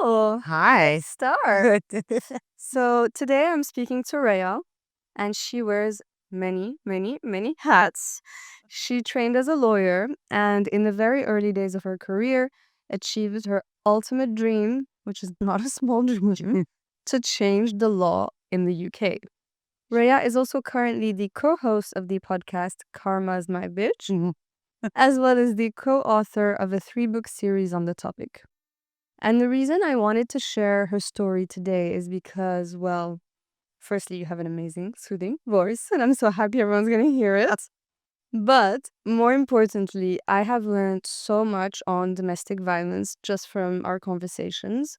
Cool. Hi. Start. So today I'm speaking to Rhea, and she wears many, many, many hats. She trained as a lawyer, and in the very early days of her career, achieved her ultimate dream, which is not a small dream, to change the law in the UK. Rhea is also currently the co-host of the podcast Karma's My Bitch, as well as the co-author of a 3-book series on the topic. And the reason I wanted to share her story today is because, well, firstly, you have an amazing, soothing voice, and I'm so happy everyone's going to hear it. But more importantly, I have learned so much on domestic violence just from our conversations.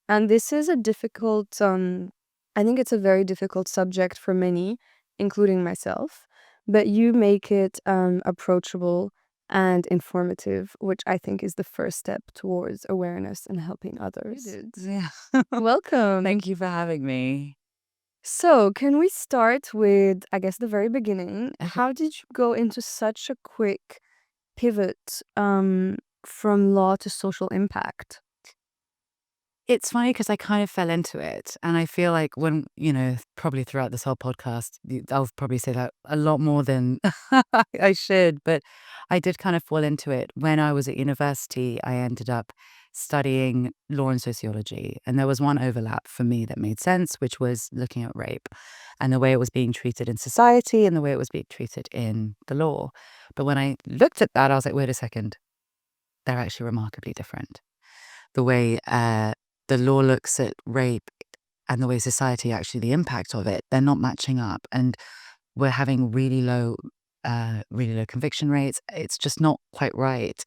And this is a difficult, I think it's a very difficult subject for many, including myself. But you make it approachable and informative, which I think is the first step towards awareness and helping others. Yeah. Welcome. Thank you for having me. So, can we start with, I guess, the very beginning? How did you go into such a quick pivot from law to social impact? It's funny because I kind of fell into it. And I feel like probably throughout this whole podcast, I'll probably say that a lot more than I should. But I did kind of fall into it. When I was at university, I ended up studying law and sociology. And there was one overlap for me that made sense, which was looking at rape and the way it was being treated in society and the way it was being treated in the law. But when I looked at that, I was like, wait a second, they're actually remarkably different. The way the law looks at rape and the way society actually, the impact of it, they're not matching up. And we're having really low conviction rates. It's just not quite right.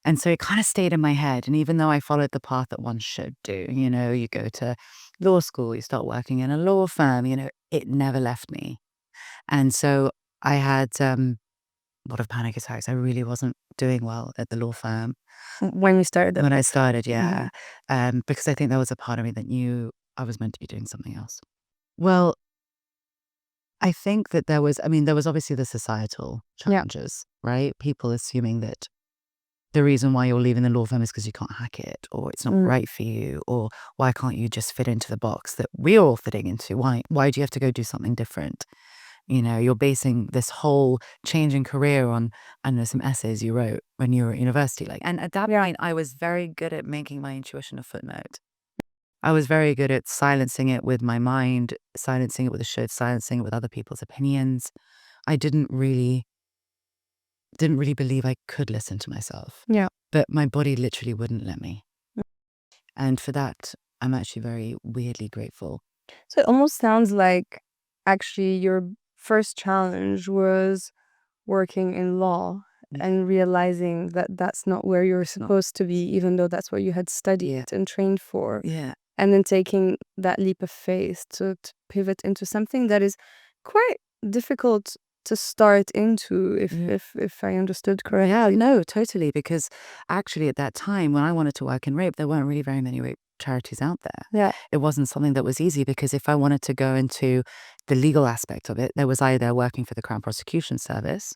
And so it kind of stayed in my head. And even though I followed the path that one should do, you go to law school, you start working in a law firm, it never left me. And so I had a lot of panic attacks. I really wasn't doing well at the law firm. When you started? When I started, yeah. Because I think there was a part of me that knew I was meant to be doing something else. Well, I think that there was obviously the societal challenges, right? People assuming that the reason why you're leaving the law firm is because you can't hack it, or it's not right for you, or why can't you just fit into the box that we're all fitting into? Why do you have to go do something different? You're basing this whole change in career on, I know, some essays you wrote when you were at university. And at that point, I was very good at making my intuition a footnote. I was very good at silencing it with my mind, silencing it with a show, silencing it with other people's opinions. I didn't really believe I could listen to myself. Yeah. But my body literally wouldn't let me. And for that, I'm actually very weirdly grateful. So it almost sounds like actually your first challenge was working in law and realizing that that's not where you're supposed to be, even though that's what you had studied and trained for. Yeah. And then taking that leap of faith to pivot into something that is quite difficult to start into, if I understood correctly. Yeah, no, totally. Because actually at that time, when I wanted to work in rape, there weren't really very many rape charities out there. Yeah. It wasn't something that was easy, because if I wanted to go into the legal aspect of it, there was either working for the Crown Prosecution Service,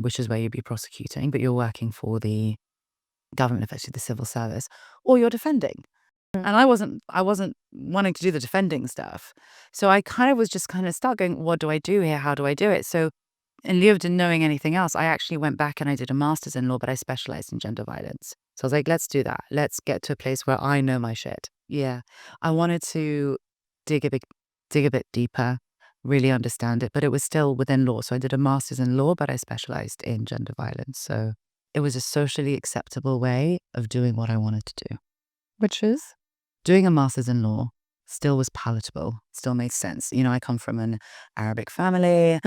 which is where you'd be prosecuting, but you're working for the government, effectively the civil service, or you're defending. And I wasn't wanting to do the defending stuff. So I kind of was just start going, what do I do here? How do I do it? So in lieu of knowing anything else, I actually went back and I did a master's in law, but I specialized in gender violence. So I was like, let's do that. Let's get to a place where I know my shit. Yeah. I wanted to dig a bit deeper, really understand it, but it was still within law. So I did a master's in law, but I specialized in gender violence. So it was a socially acceptable way of doing what I wanted to do. Which is? Doing a master's in law still was palatable, still made sense. I come from an Arabic family.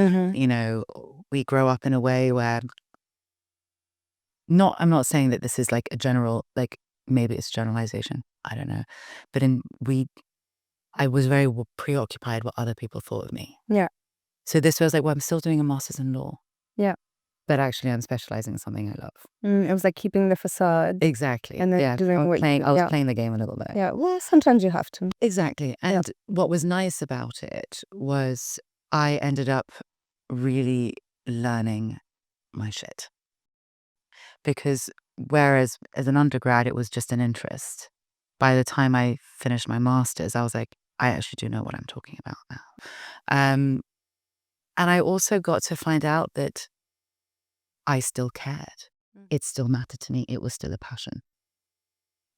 We grow up in a way where I'm not saying that this is like a general, maybe it's generalization. I don't know. But I was very preoccupied what other people thought of me. Yeah. So this was like, well, I'm still doing a master's in law. Yeah. But actually I'm specializing in something I love. It was like keeping the facade. Exactly. And then doing I was playing the game a little bit. Yeah, well, sometimes you have to. Exactly. And what was nice about it was I ended up really learning my shit. Because whereas as an undergrad, it was just an interest, by the time I finished my master's, I was like, I actually do know what I'm talking about now. Um, and I also got to find out that I still cared. It still mattered to me. It was still a passion.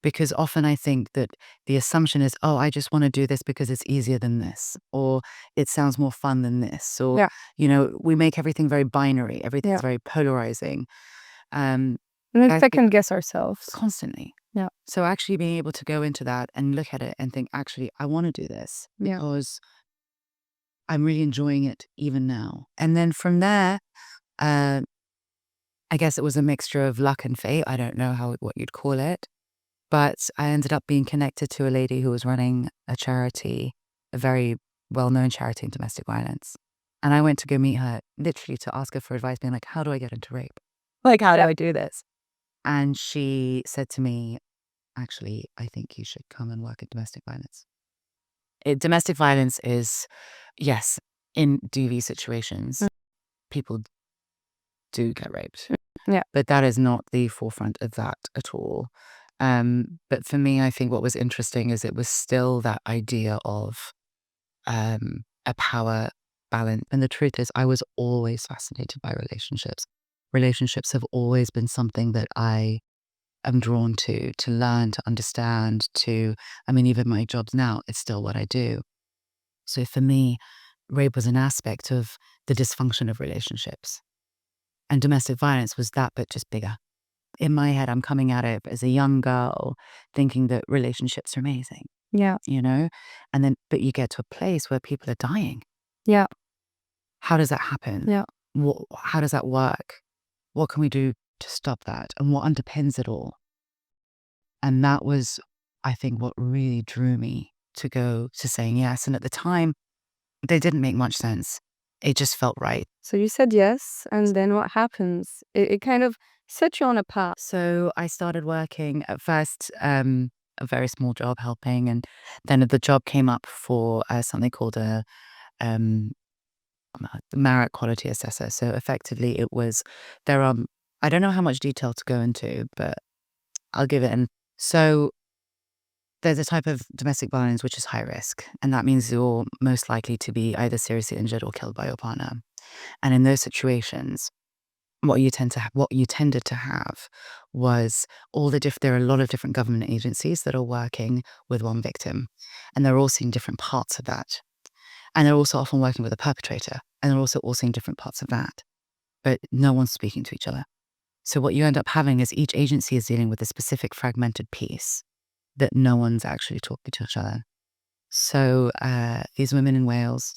Because often I think that the assumption is, oh, I just want to do this because it's easier than this, or it sounds more fun than this, or, Yeah. we make everything very binary, everything's Yeah. very polarizing. And then I think second guess ourselves. constantly. Yeah. So actually being able to go into that and look at it and think, actually, I want to do this Yeah. because I'm really enjoying it even now. And then from there, uh, I guess it was a mixture of luck and fate. I don't know what you'd call it. But I ended up being connected to a lady who was running a charity, a very well-known charity in domestic violence. And I went to go meet her literally to ask her for advice, being like, how do I get into rape? Like, how do I do this? And she said to me, actually, I think you should come and work in domestic violence. Domestic violence is, yes, in DV situations, people do get raped. Yeah. But that is not the forefront of that at all. But for me, I think what was interesting is it was still that idea of a power balance. And the truth is, I was always fascinated by relationships. Relationships have always been something that I am drawn to learn, to understand, even my jobs now, it's still what I do. So for me, rape was an aspect of the dysfunction of relationships. And domestic violence was that, but just bigger. In my head, I'm coming at it as a young girl thinking that relationships are amazing, Yeah. And then, but you get to a place where people are dying. Yeah. How does that happen? Yeah. How does that work? What can we do to stop that? And what underpins it all? And that was, I think, what really drew me to go to saying yes. And at the time, they didn't make much sense. It just felt right. So you said yes, and then what happens? It kind of set you on a path. So I started working at first, a very small job helping, and then the job came up for something called a um, merit quality assessor. So effectively, it was there are I don't know how much detail to go into, but I'll give it. And so there's a type of domestic violence which is high risk, and that means you're most likely to be either seriously injured or killed by your partner. And in those situations, what you tended to have was there are a lot of different government agencies that are working with one victim, and they're all seeing different parts of that. And they're also often working with a perpetrator, and they're also all seeing different parts of that. But no one's speaking to each other. So what you end up having is each agency is dealing with a specific fragmented piece that no one's actually talking to each other. So these women in Wales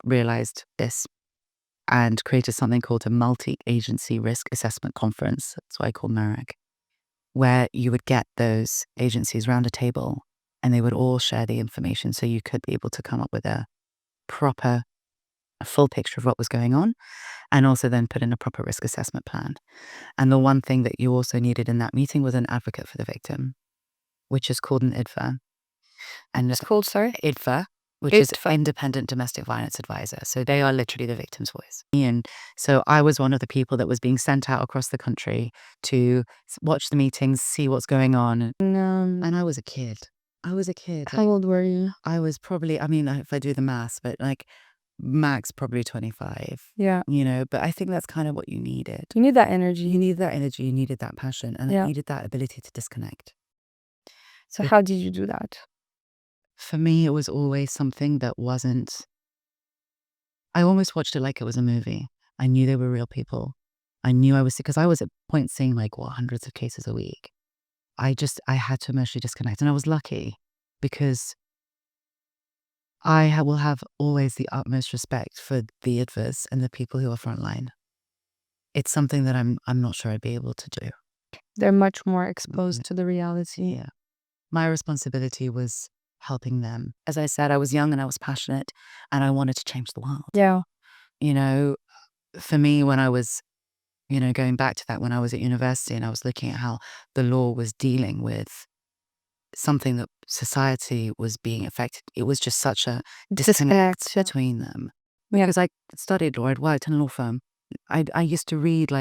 realized this, and created something called a multi-agency risk assessment conference. That's what I call MARAC, where you would get those agencies round a table and they would all share the information so you could be able to come up with a full picture of what was going on, and also then put in a proper risk assessment plan. And the one thing that you also needed in that meeting was an advocate for the victim, which is called an IDVA. And It's called, sorry? IDVA, which is Independent Domestic Violence Advisor. So they are literally the victim's voice. And so I was one of the people that was being sent out across the country to watch the meetings, see what's going on. And I was a kid. How old were you? I was probably, if I do the maths, but like max probably 25. Yeah. But I think that's kind of what you needed. You need that energy. You needed that energy, you needed that passion, and I needed that ability to disconnect. So how did you do that? For me, it was always something that wasn't. I almost watched it like it was a movie. I knew they were real people. I knew because I was at points seeing like hundreds of cases a week. I had to emotionally disconnect, and I was lucky because I will have always the utmost respect for the adverse and the people who are frontline. It's something that I'm not sure I'd be able to do. They're much more exposed to the reality. Yeah. My responsibility was helping them. As I said, I was young and I was passionate and I wanted to change the world. Yeah. For me, when I was, going back to that, when I was at university and I was looking at how the law was dealing with something that society was being affected, it was just such a disconnect between them. Yeah. Because I studied law, I'd worked in a law firm. I used to read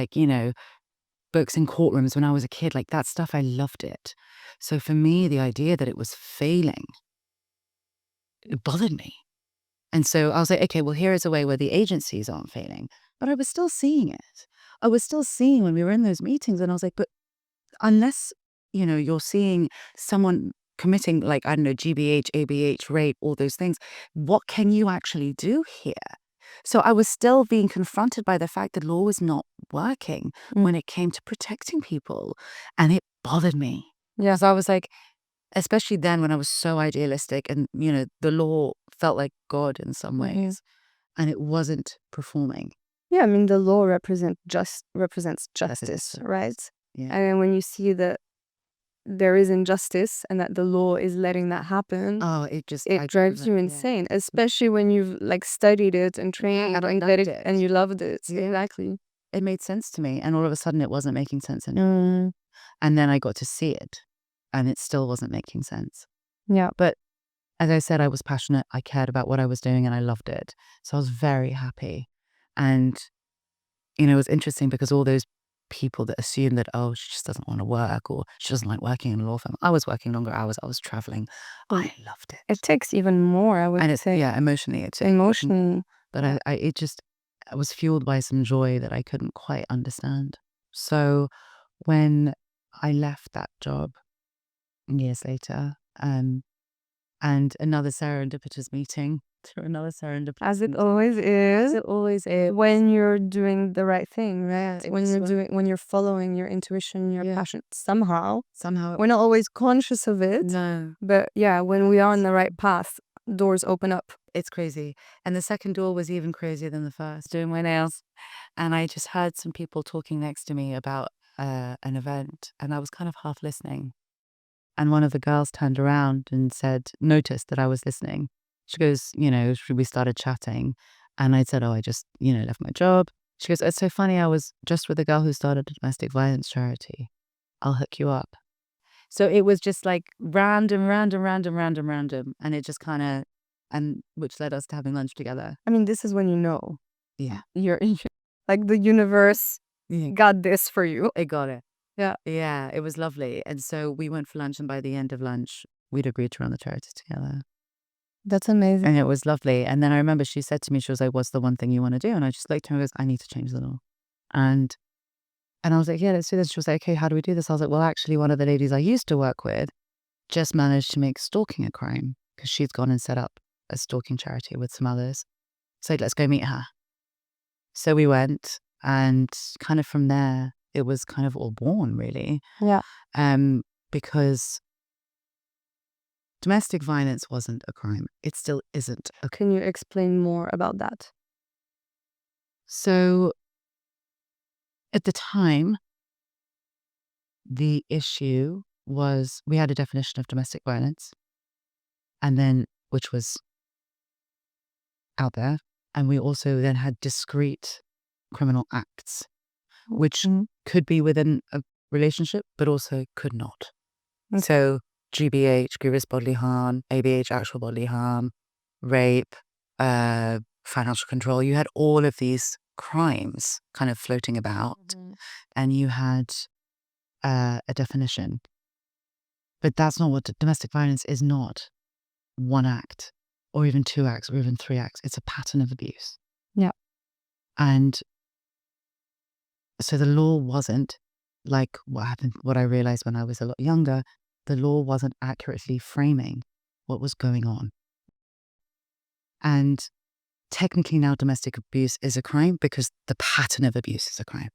books in courtrooms when I was a kid, like that stuff, I loved it. So for me, the idea that it was failing, it bothered me. And so I was like, okay, well, here is a way where the agencies aren't failing. But I was still seeing it. I was still seeing when we were in those meetings, and I was like, but unless, you're seeing someone committing, like, I don't know, GBH, ABH, rape, all those things, what can you actually do here? So I was still being confronted by the fact that law was not working when it came to protecting people. And it bothered me. Yeah. So I was like, especially then when I was so idealistic and, the law felt like God in some ways and it wasn't performing. Yeah, I mean, the law represents justice, right? Yeah. And when you see that there is injustice and that the law is letting that happen, Oh, it drives you insane, especially when you've like studied it and trained and loved it, it. and you loved it. Yeah. Exactly. It made sense to me. And all of a sudden it wasn't making sense anymore. And then I got to see it and it still wasn't making sense. Yeah. But as I said, I was passionate. I cared about what I was doing and I loved it. So I was very happy. And, it was interesting because all those people that assume that, oh, she just doesn't want to work or she doesn't like working in a law firm. I was working longer hours. I was traveling. I loved it. It takes even more, I would say. Yeah, emotionally. But I was fueled by some joy that I couldn't quite understand. So when I left that job years later, and another serendipitous meeting, through another serendipitous As it meeting. always is. It always is. When you're doing the right thing, right? When you're following your intuition, your passion, somehow. We're not always conscious of it. No. But yeah, when we are on the right path, doors open up. It's crazy. And the second door was even crazier than the first, doing my nails. And I just heard some people talking next to me about an event, and I was kind of half listening. And one of the girls turned around and noticed that I was listening. She goes, we started chatting. And I said, oh, I just, left my job. She goes, it's so funny. I was just with a girl who started a domestic violence charity. I'll hook you up. So it was just like random. And it just kind of, which led us to having lunch together. I mean, this is when you know. Yeah. You're like the universe got this for you. It got it. Yeah. Yeah, it was lovely. And so we went for lunch, and by the end of lunch, we'd agreed to run the charity together. That's amazing. And it was lovely. And then I remember she said to me, she was like, what's the one thing you want to do? And I just looked at her and goes, I need to change the law. And I was like, yeah, let's do this. She was like, okay, how do we do this? I was like, well, actually, one of the ladies I used to work with just managed to make stalking a crime because she's gone and set up a stalking charity with some others. So let's go meet her. So we went, and kind of from there, it was kind of all born, really. Yeah. Because domestic violence wasn't a crime. It still isn't. Can you explain more about that? So at the time, the issue was we had a definition of domestic violence, and then which was out there. And we also then had discrete criminal acts, which could be within a relationship, but also could not. So GBH, grievous bodily harm, ABH, actual bodily harm, rape, financial control. You had all of these crimes kind of floating about, and you had a definition. But that's not what domestic violence is. Not one act or even 2 acts or even 3 acts. It's a pattern of abuse. Yeah. And so the law wasn't like what I realized when I was a lot younger. The law wasn't accurately framing what was going on. And technically now domestic abuse is a crime because the pattern of abuse is a crime.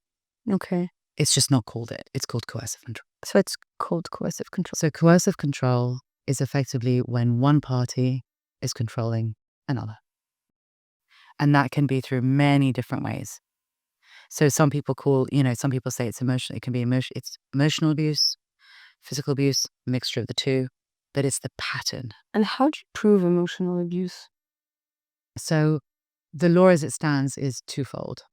Okay. It's just not called it. It's called coercive control. So it's called coercive control. So coercive control is effectively when one party is controlling another. And that can be through many different ways. So some people say it's emotional. It can be it's emotional abuse, physical abuse, mixture of the two, but it's the pattern. And how do you prove emotional abuse? So the law as it stands is twofold.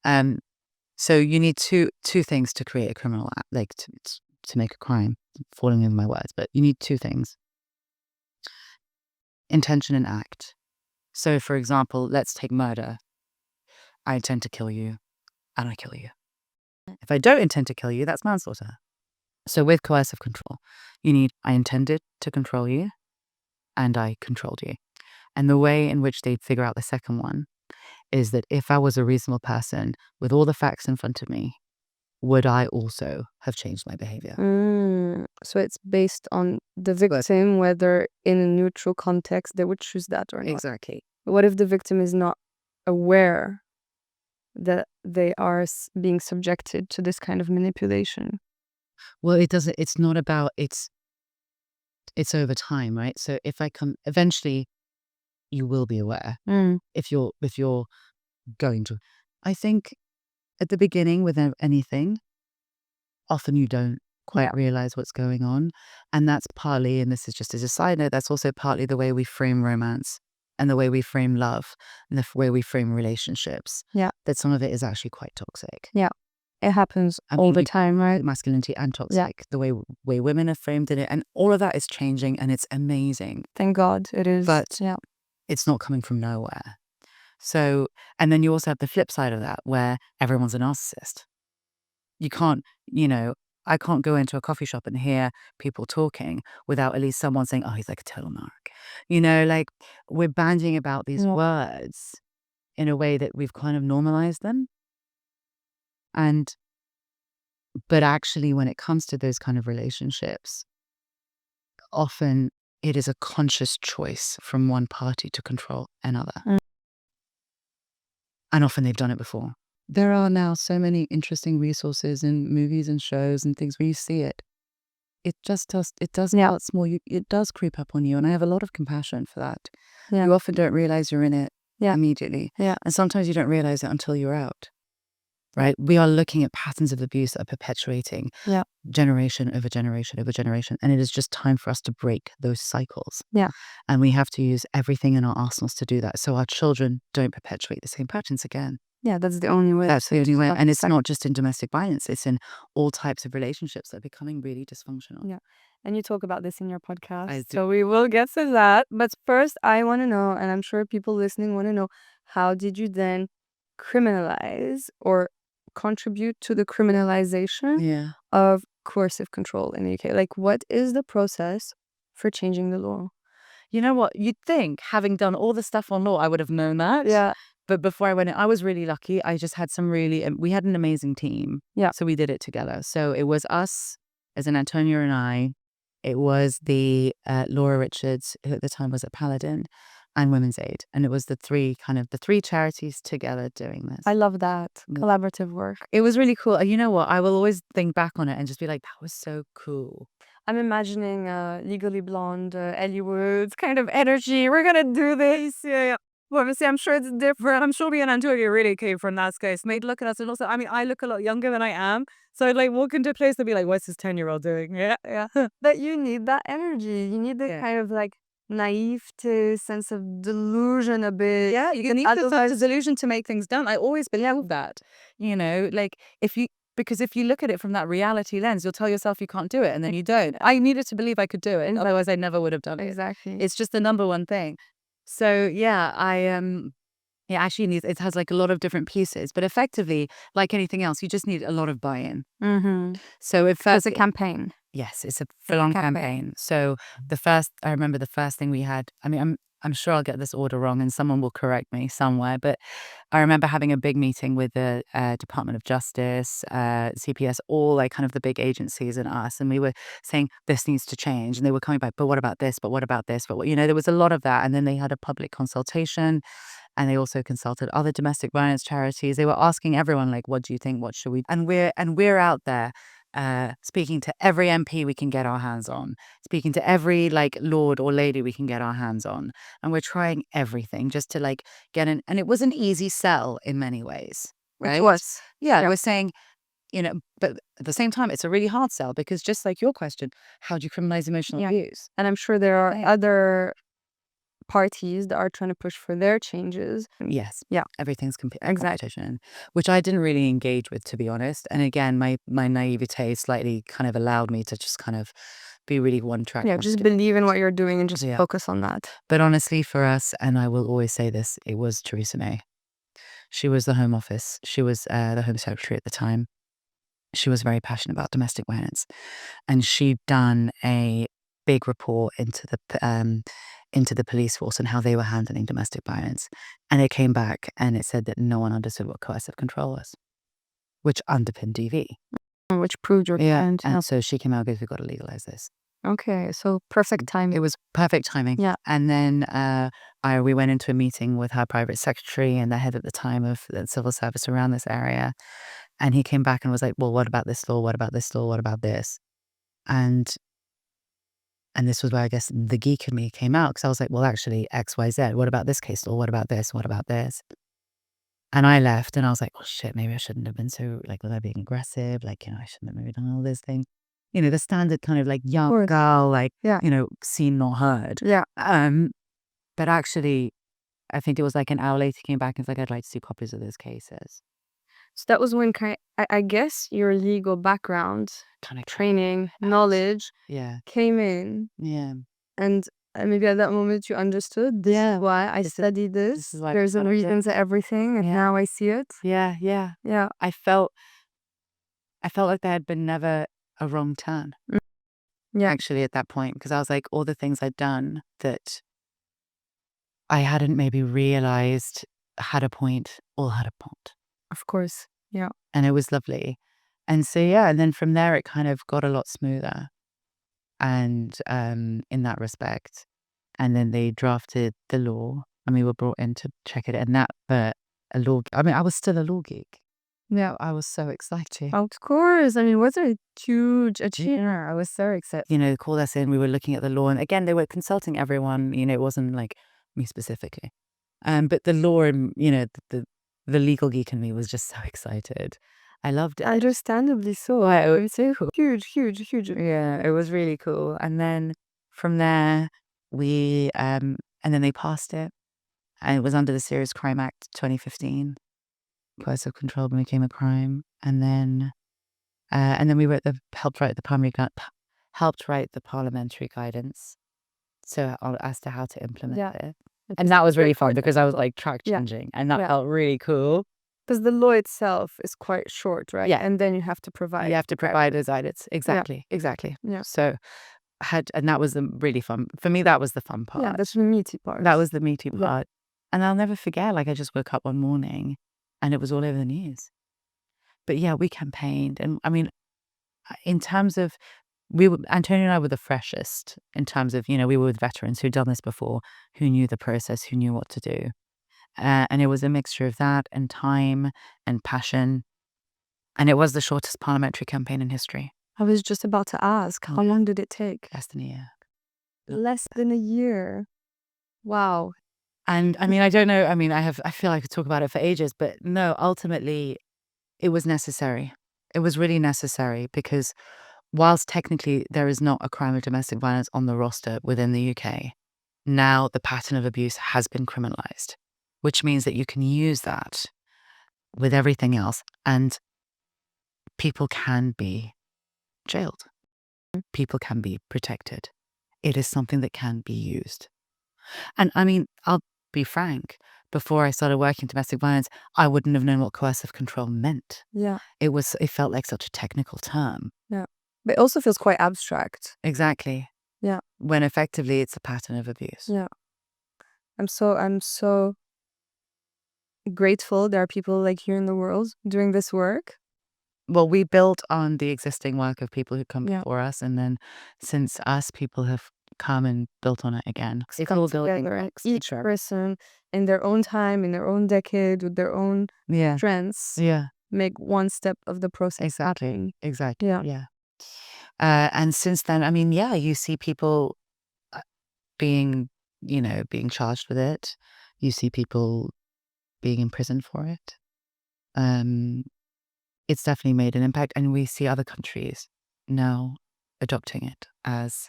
So you need two things to create a criminal act, like to make a crime. Falling in my words, but you need 2 things: intention and act. So, for example, let's take murder. I intend to kill you, and I kill you. If I don't intend to kill you, that's manslaughter. So with coercive control, you need, I intended to control you and I controlled you. And the way in which they figure out the second one is that if I was a reasonable person with all the facts in front of me, would I also have changed my behavior? So it's based on the victim, whether in a neutral context they would choose that or not. Exactly. What if the victim is not aware that they are being subjected to this kind of manipulation? Well, it doesn't, it's not about, it's over time, right? So if I come, eventually you will be aware if you're going to. I think at the beginning with anything, often you don't quite realize what's going on. And that's partly, and this is just as a side note, that's also partly the way we frame romance and the way we frame love and the way we frame relationships. Yeah. That some of it is actually quite toxic. Yeah. It happens all the time, right? Masculinity and toxic. The way women are framed in it. And all of that is changing and it's amazing. Thank God it is. But it's not coming from nowhere. So, and then you also have the flip side of that where everyone's a narcissist. You can't, I can't go into a coffee shop and hear people talking without at least someone saying, oh, he's like a total narc. Like we're bandying about these words in a way that we've kind of normalized them. But actually, when it comes to those kind of relationships, often it is a conscious choice from one party to control another. And often they've done it before. There are now so many interesting resources in movies and shows and things where you see it. It just does, it does start small. It does creep up on you. And I have a lot of compassion for that. You often don't realize you're in it immediately. And sometimes you don't realize it until you're out. Right? We are looking at patterns of abuse that are perpetuating generation over generation over generation. And it is just time for us to break those cycles. And we have to use everything in our arsenals to do that. So our children don't perpetuate the same patterns again. Yeah, that's the only way. That's the only way. And it's not just in domestic violence. It's in all types of relationships that are becoming really dysfunctional. Yeah. And you talk about this in your podcast. So we will get to that. But first, I want to know, and I'm sure people listening want to know, how did you then criminalize or contribute to the criminalization of coercive control in the UK? Like, what is the process for changing the law? You know what? You'd think, having done all the stuff on law, I would have known that. Yeah. But before I went in, I was really lucky. I just had we had an amazing team. Yeah. So we did it together. So it was us, as in Antonia and I. It was the Laura Richards, who at the time was at Paladin, and Women's Aid. And it was the three charities together doing this. I love that. Collaborative work. It was really cool. You know what? I will always think back on it and just be like, that was so cool. I'm imagining Legally Blonde, Ellie Woods kind of energy. We're going to do this. Yeah. Well, obviously, I'm sure it's different. I'm sure me and Antonia really came from that space. Made look at us, and also, I mean, I look a lot younger than I am. So I'd like walk into a place and be like, what's this 10-year-old doing? Yeah. But you need that energy. You need the kind of like naivete, sense of delusion a bit. Yeah, you need the sense of delusion to make things done. I always believe that. Like because if you look at it from that reality lens, you'll tell yourself you can't do it, and then you don't. I needed to believe I could do it, otherwise I never would have done it. Exactly. It's just the number one thing. So actually it has like a lot of different pieces, but effectively, like anything else, you just need a lot of buy-in. So if it's a campaign. Yes, it's a full-on campaign. So I remember the first thing we had, I mean, I'm sure I'll get this order wrong and someone will correct me somewhere, but I remember having a big meeting with the Department of Justice, CPS, all like kind of the big agencies and us, and we were saying this needs to change, and they were coming back, but what about this? But what about this? But there was a lot of that, and then they had a public consultation, and they also consulted other domestic violence charities. They were asking everyone like, what do you think? What should we? And we're out there. Speaking to every MP we can get our hands on, speaking to every like lord or lady we can get our hands on, and we're trying everything just to like get in. And it was an easy sell in many ways, right? It was. I was saying, but at the same time, it's a really hard sell because just like your question, how do you criminalize emotional abuse? And I'm sure there are other parties that are trying to push for their changes. Yes. Yeah. Everything's competition, which I didn't really engage with, to be honest. And again, my naivete slightly kind of allowed me to just kind of be really one track. Yeah, just believe in what you're doing and just focus on that. But honestly, for us, and I will always say this, it was Theresa May. She was the Home Office. She was the Home Secretary at the time. she was very passionate about domestic violence, and she'd done a big report into the police force and how they were handling domestic violence. And it came back and it said that no one understood what coercive control was, which underpinned DV. Which proved your point. And so she came out and goes, we've got to legalize this. Okay, so perfect timing. It was perfect timing. Yeah. And then we went into a meeting with her private secretary and the head at the time of the civil service around this area. And he came back and was like, well, what about this law? What about this law? What about this? And this was where I guess the geek in me came out, because I was like, well, actually, X, Y, Z. What about this case law? What about this? What about this? And I left and I was like, oh shit, maybe I shouldn't have been so, like, was I being aggressive? Like, I shouldn't have maybe done all this thing. The standard kind of like young girl, like, Yeah. seen, not heard. Yeah. But actually, I think it was like an hour later, he came back and was like, I'd like to see copies of those cases. So that was when I guess your legal background, Kind of training, knowledge came in. Yeah. And maybe at that moment you understood why I studied this. There's a reason to everything, and now I see it. Yeah. Yeah. I felt like there had been never a wrong turn. Yeah. Actually, at that point, because I was like, all the things I'd done that I hadn't maybe realized had a point, all had a point. Of course. Yeah. And it was lovely. And so, and then from there, it kind of got a lot smoother. And in that respect. And then they drafted the law and we were brought in to check it. And I was still a law geek. Yeah. I was so excited. Of course. I mean, what a huge achievement. I was so excited. They called us in, we were looking at the law. And again, they were consulting everyone. It wasn't like me specifically. But the law and, the legal geek in me was just so excited. I loved it. Understandably so. It was so cool. Huge. Yeah, it was really cool. And then from there, and then they passed it. And it was under the Serious Crime Act 2015. Coercive control became a crime. And then we helped write the parliamentary guidance. So as to how to implement it. And that was really fun because I was like track changing and that felt really cool. Because the law itself is quite short, right? Yeah. And then you have to provide. You have to provide those guidance. Exactly. Yeah. So and that was really fun. For me, that was the fun part. Yeah, that's the meaty part. That was the meaty part. And I'll never forget, like I just woke up one morning and it was all over the news. But yeah, we campaigned. And I mean, in terms of, Antonio and I were the freshest in terms of, we were with veterans who'd done this before, who knew the process, who knew what to do. And it was a mixture of that and time and passion. And it was the shortest parliamentary campaign in history. I was just about to ask, how long did it take? Less than a year. Less than a year. Wow. And I mean, I don't know. I mean, I feel like I could talk about it for ages, but no, ultimately it was necessary. It was really necessary because whilst technically there is not a crime of domestic violence on the roster within the UK, now the pattern of abuse has been criminalised, which means that you can use that with everything else and people can be jailed. People can be protected. It is something that can be used. And I mean, I'll be frank, before I started working domestic violence, I wouldn't have known what coercive control meant. Yeah. It felt like such a technical term. Yeah. But it also feels quite abstract. Exactly. Yeah. When effectively it's a pattern of abuse. Yeah. I'm so grateful there are people like you in the world doing this work. Well, we built on the existing work of people who come before us, and then since us, people have come and built on it again. It's all together, each person in their own time, in their own decade, with their own strengths, make one step of the process. Exactly. Yeah. And since then, I mean, you see people being charged with it. You see people being imprisoned for it. It's definitely made an impact, and we see other countries now adopting it as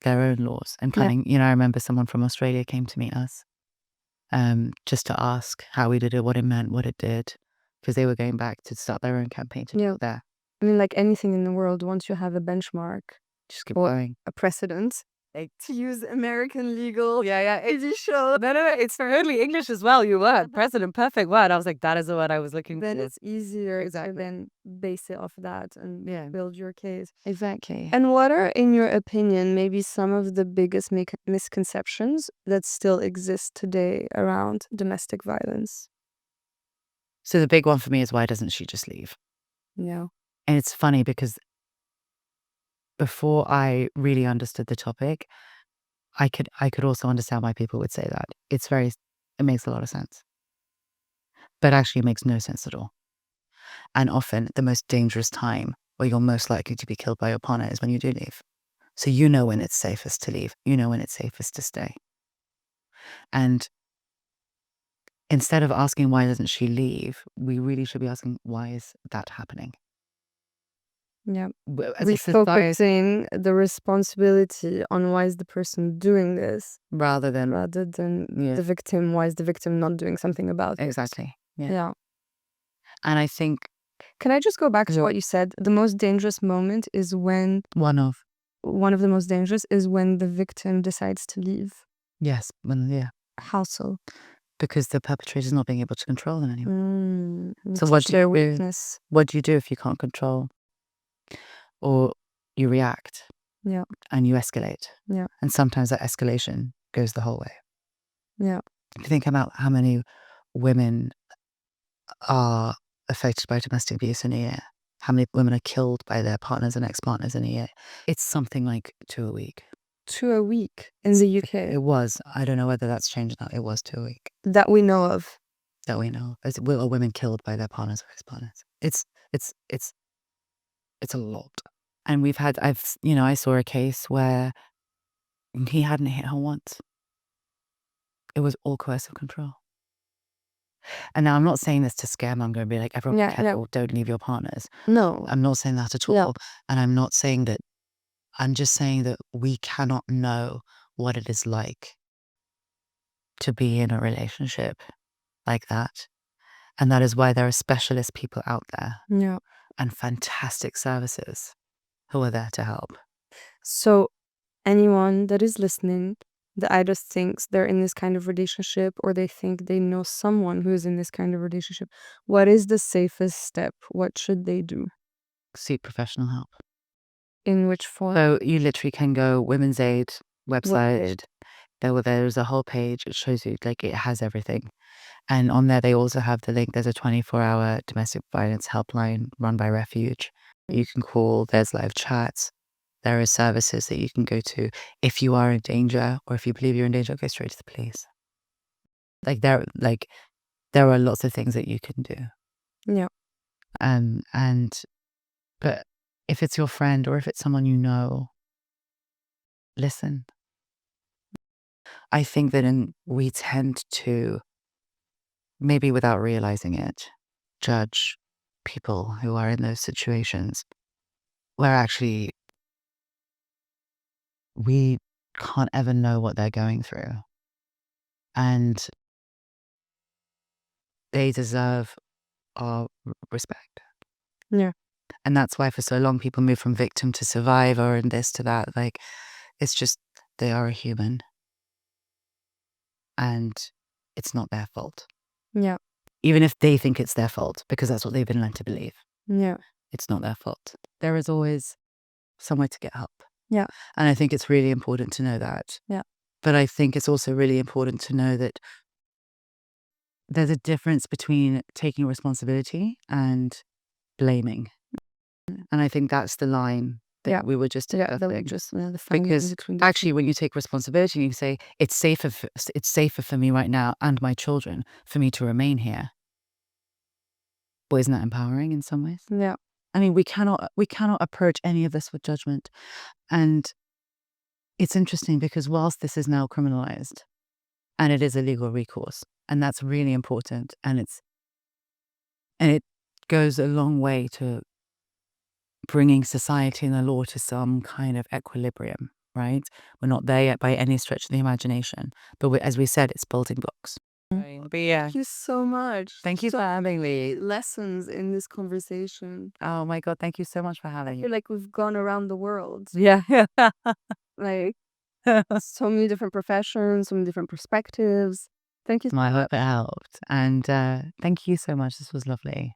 their own laws and coming. I remember someone from Australia came to meet us, just to ask how we did it, what it meant, what it did, because they were going back to start their own campaign to do there. I mean, like anything in the world, once you have a benchmark, just keep going, a precedent, to use American legal yeah. TV show. No. It's totally English as well. You were present perfect word. I was like, that is the word I was looking Then for. it's easier Exactly. to then base it off that and build your case. Exactly. And what are, in your opinion, maybe some of the biggest misconceptions that still exist today around domestic violence? So the big one for me is, why doesn't she just leave? Yeah. And it's funny because before I really understood the topic, I could also understand why people would say that. It makes a lot of sense. But actually it makes no sense at all. And often the most dangerous time where you're most likely to be killed by your partner is when you do leave. So you know when it's safest to leave. You know when it's safest to stay. And instead of asking why doesn't she leave, we really should be asking, why is that happening? Yeah. As a society, Refocusing the responsibility on why is the person doing this rather than the victim. Why is the victim not doing something about it? exactly. Yeah. And I think Can I just go back to what you said? The most dangerous moment is when one of the most dangerous is when the victim decides to leave. yes, How so? because the perpetrator is not being able to control them anymore. So It's their weakness. what do you do if you can't control? Or you react. Yeah. And you escalate. Yeah. And sometimes that escalation goes the whole way. Yeah. If you think about how many women are affected by domestic abuse in a year, how many women are killed by their partners and ex-partners in a year, it's something like 2 a week. 2 a week in the UK. It was. I don't know whether that's changed now. It was 2 a week. That we know of. That we know. Are women killed by their partners or ex-partners. It's a lot. And I saw a case where he hadn't hit her once. It was all coercive control. And now I'm not saying this to scaremonger and be like, everyone be careful, don't leave your partners. No. I'm not saying that at all. No. And I'm not saying that, I'm just saying that we cannot know what it is like to be in a relationship like that. And that is why there are specialist people out there. Yeah. And fantastic services who are there to help. So anyone that is listening that either thinks they're in this kind of relationship or they think they know someone who is in this kind of relationship, what is the safest step? What should they do? Seek professional help. In which form? So you literally can go Women's Aid website. There's a whole page. It shows you, like, it has everything. And on there, they also have the link. There's a 24-hour domestic violence helpline run by Refuge. You can call. There's live chats. There are services that you can go to. If you are in danger or if you believe you're in danger, go straight to the police. There are lots of things that you can do. Yeah. But if it's your friend or if it's someone you know, listen. I think that we tend to, maybe without realizing it, judge people who are in those situations where actually we can't ever know what they're going through. And they deserve our respect. Yeah. And that's why for so long people move from victim to survivor and this to that. Like, it's just, they are a human. And it's not their fault. Yeah. Even if they think it's their fault, because that's what they've been led to believe. Yeah. It's not their fault. There is always somewhere to get help. Yeah. And I think it's really important to know that. Yeah. But I think it's also really important to know that there's a difference between taking responsibility and blaming. And I think that's the line that we were just discussing. Because actually, when you take responsibility, you say, it's safer for me right now and my children for me to remain here. But isn't that empowering in some ways? Yeah. I mean, we cannot approach any of this with judgment. And it's interesting because whilst this is now criminalized and it is a legal recourse, and that's really important, and it goes a long way to bringing society and the law to some kind of equilibrium, right? We're not there yet by any stretch of the imagination. But as we said, it's building blocks. But yeah. Thank you so much. Thank you for having me. Lessons in this conversation. Oh my God, thank you so much for having I me. feel like we've gone around the world. Yeah. Like, So many different professions, so many different perspectives. Thank you. I hope it helped. And thank you so much. This was lovely.